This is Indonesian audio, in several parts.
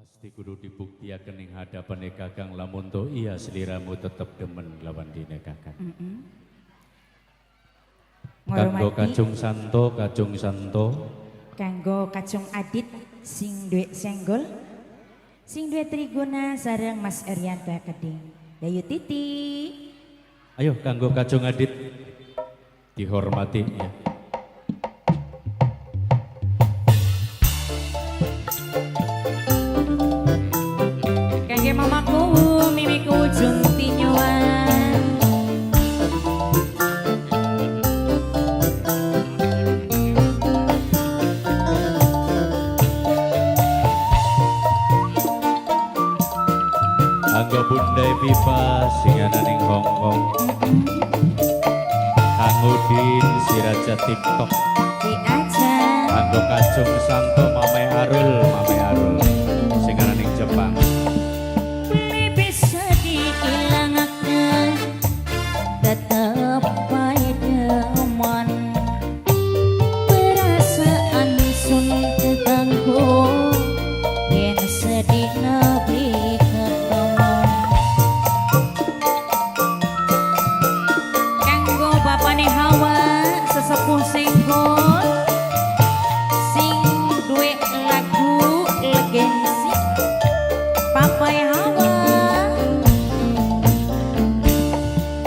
Pasti kudu dibuktiaken ing hadapane Kakang lamun to iya sliramu tetep demen lawan dine Kakang. Kanggo Kacung Santo, Kacung Santo. Kanggo Kacung Adit sing duwe senggol. Sing duwe Triguna sareng Mas Erianta Keding. Dayu Titi. Ayo kanggo Kacung Adit dihormati ya. Kangge mamaku mimiku junti nyuwan. Kanggo Bunda Pipa sing ana ning Hongkong. Kanggo Udin Siraja TikTok. Di aja. Kanggo Kacung Santo Mame Arul sing ana ning Jepang. Beli bisa diilangaken tetep bae demen. Perasaan sun keganggu yen sedih nabi ketemu. Kanggo bapane Hawa sesepuh senggol sing duwe lagu legensi Papai Hawa.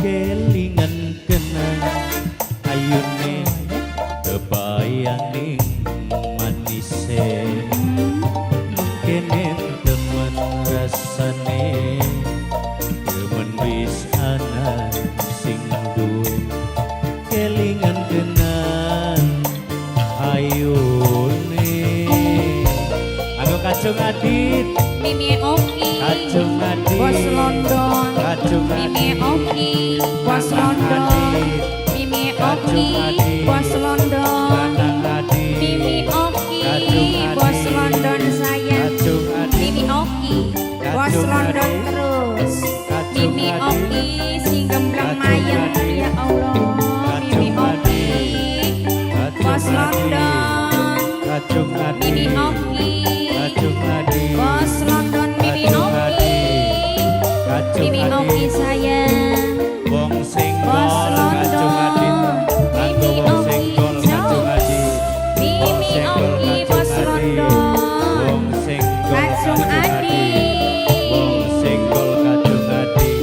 Kelingan kenang ayune kebayang ning manise. Kene temen rasane temen wis ana sing duwe. Kelingan kenang ayune anggo Kacung Adit. Mimi Oki Kacung Adit, Bos London. Kacung Mimi Adit, Oki Bos Kacung London. Adit, Mimi Kacung Oki Adit, Bos London. Kacung Adit, Mimi Oki Kacung Adit, Bos London sayang. Kacung Adit, Mimi Oki Bos Kacung London Adit, terus. Kacung Mimi Adit, Oki sing gembleng Kacung mayang Adit, ya Allah. Mimi Kacung Oki Kacung Bos Adit, London. Kacung Adit, Mimi Oki Kacung Adit, Bos London. Mimi Kacung Oki Kacung Mimi Oki Adit, sayang. Wong Bos Senggol Kacung Adit, kanggo Mimi Wong Oki Senggol Kacung Adit, Wong Mimi Senggol Oki Kacung Bos Adit, London. Wong Senggol Kacung Adit. Wong Senggol Kacung Adit,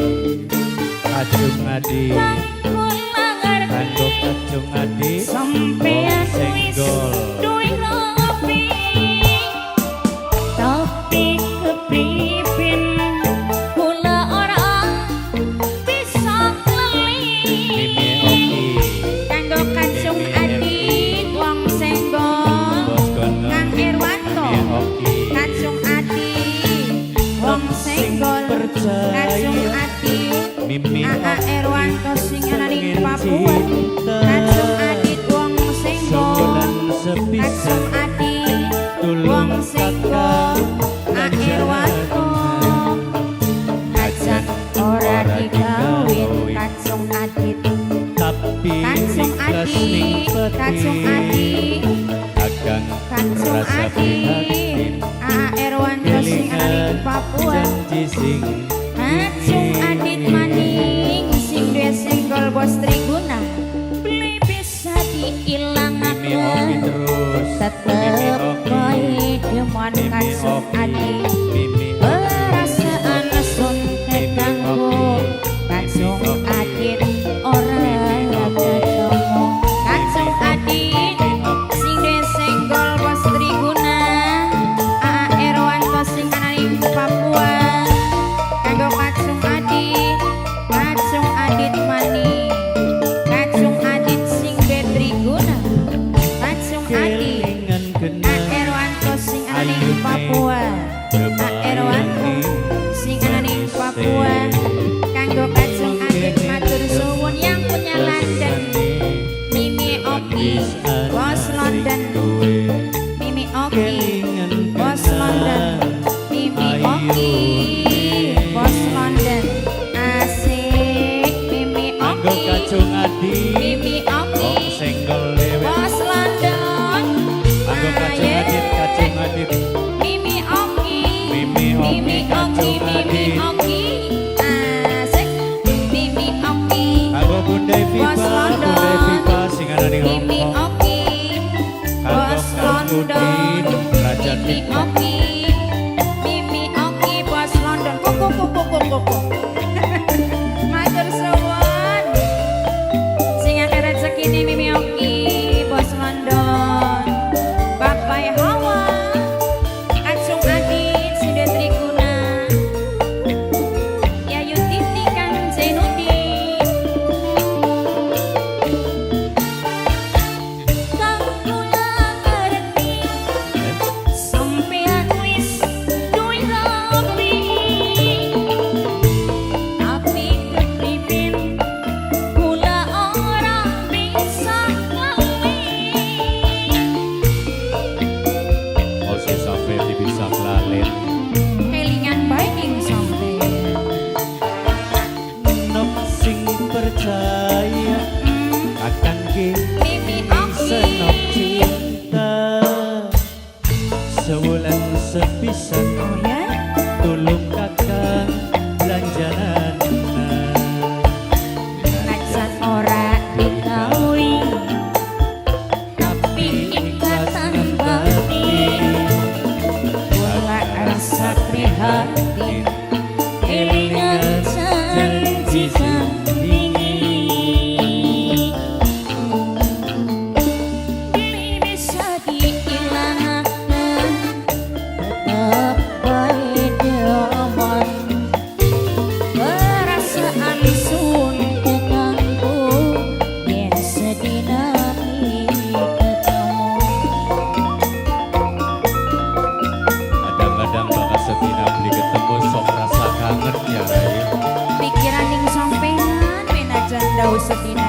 Kacung Adit, kanggo Kacung Adit, Sampeyan Wong wis Senggol. duwe rapi, tapi kepripin kula ora bisa Mimi ngleli. Oki, Kanggo Kacung Adit Wong Senggol. Bos Gono, Kang Irwanto Mimi Oki, Kacung Adit Wong Senggol. Kacung Adit Mimi Aa Oki, Irwanto sing ana ning pengen Papua. cinta, Kacung Adit Wong Senggol. sebulan sepisan, Kacung Adit tulung Wong Senggol. A Irwanto ajak ora digawin Kacung Adit. tapi Kacung ikhlas ning Adit Kacung peti, Adit agang Kacung rasa prihatin, Adit A Irwanto sing ana ning Papua. janji sing Kacung Adit maning sing duwe senggol Bos Triguna. Beli bisa Mimi Oki diilangaken terus, Mimi tetep Oki, bae demen Mimi Kacung Oki, Adit. Mimi Oki, Perasaan sun keganggu Kacung Adit ora ketemu. Kacung Adit sing duwe senggol Bos Triguna. Aa Irwanto sing ana ning Papua. Kanggo Kacung Adit maning. Kacung Adit sing duwe Triguna. Kacung Adit kelingan A kenang Irwanto sing ana ning Papua. A Irwanto sing ana ning Papua. Kanggo Kacung Adit matur suwun yang punya London. Mimi Oki Bos London. Mimi Oki Bos London. Mimi Oki Bos London. Asik Mimi Anggo Oki Kacung Adit, Mimi Oki Wong Senggol dewe, Bos London. Anggo Kacung Adit, Kacung Adit, Mimi Oki pisan Oh ya, tulung kakang lanjanan najan ora dikawi tapi ikatan batin kula rasa prihatin elingan janji sandingi ini bisa diilangkan tetap baik dewan perasaan sun kekanggu yen sedina ketemu kadang-kadang bakal setina beli ketemu sok rasa kangen ya Rai pikiran ning sampean menajan daus sedina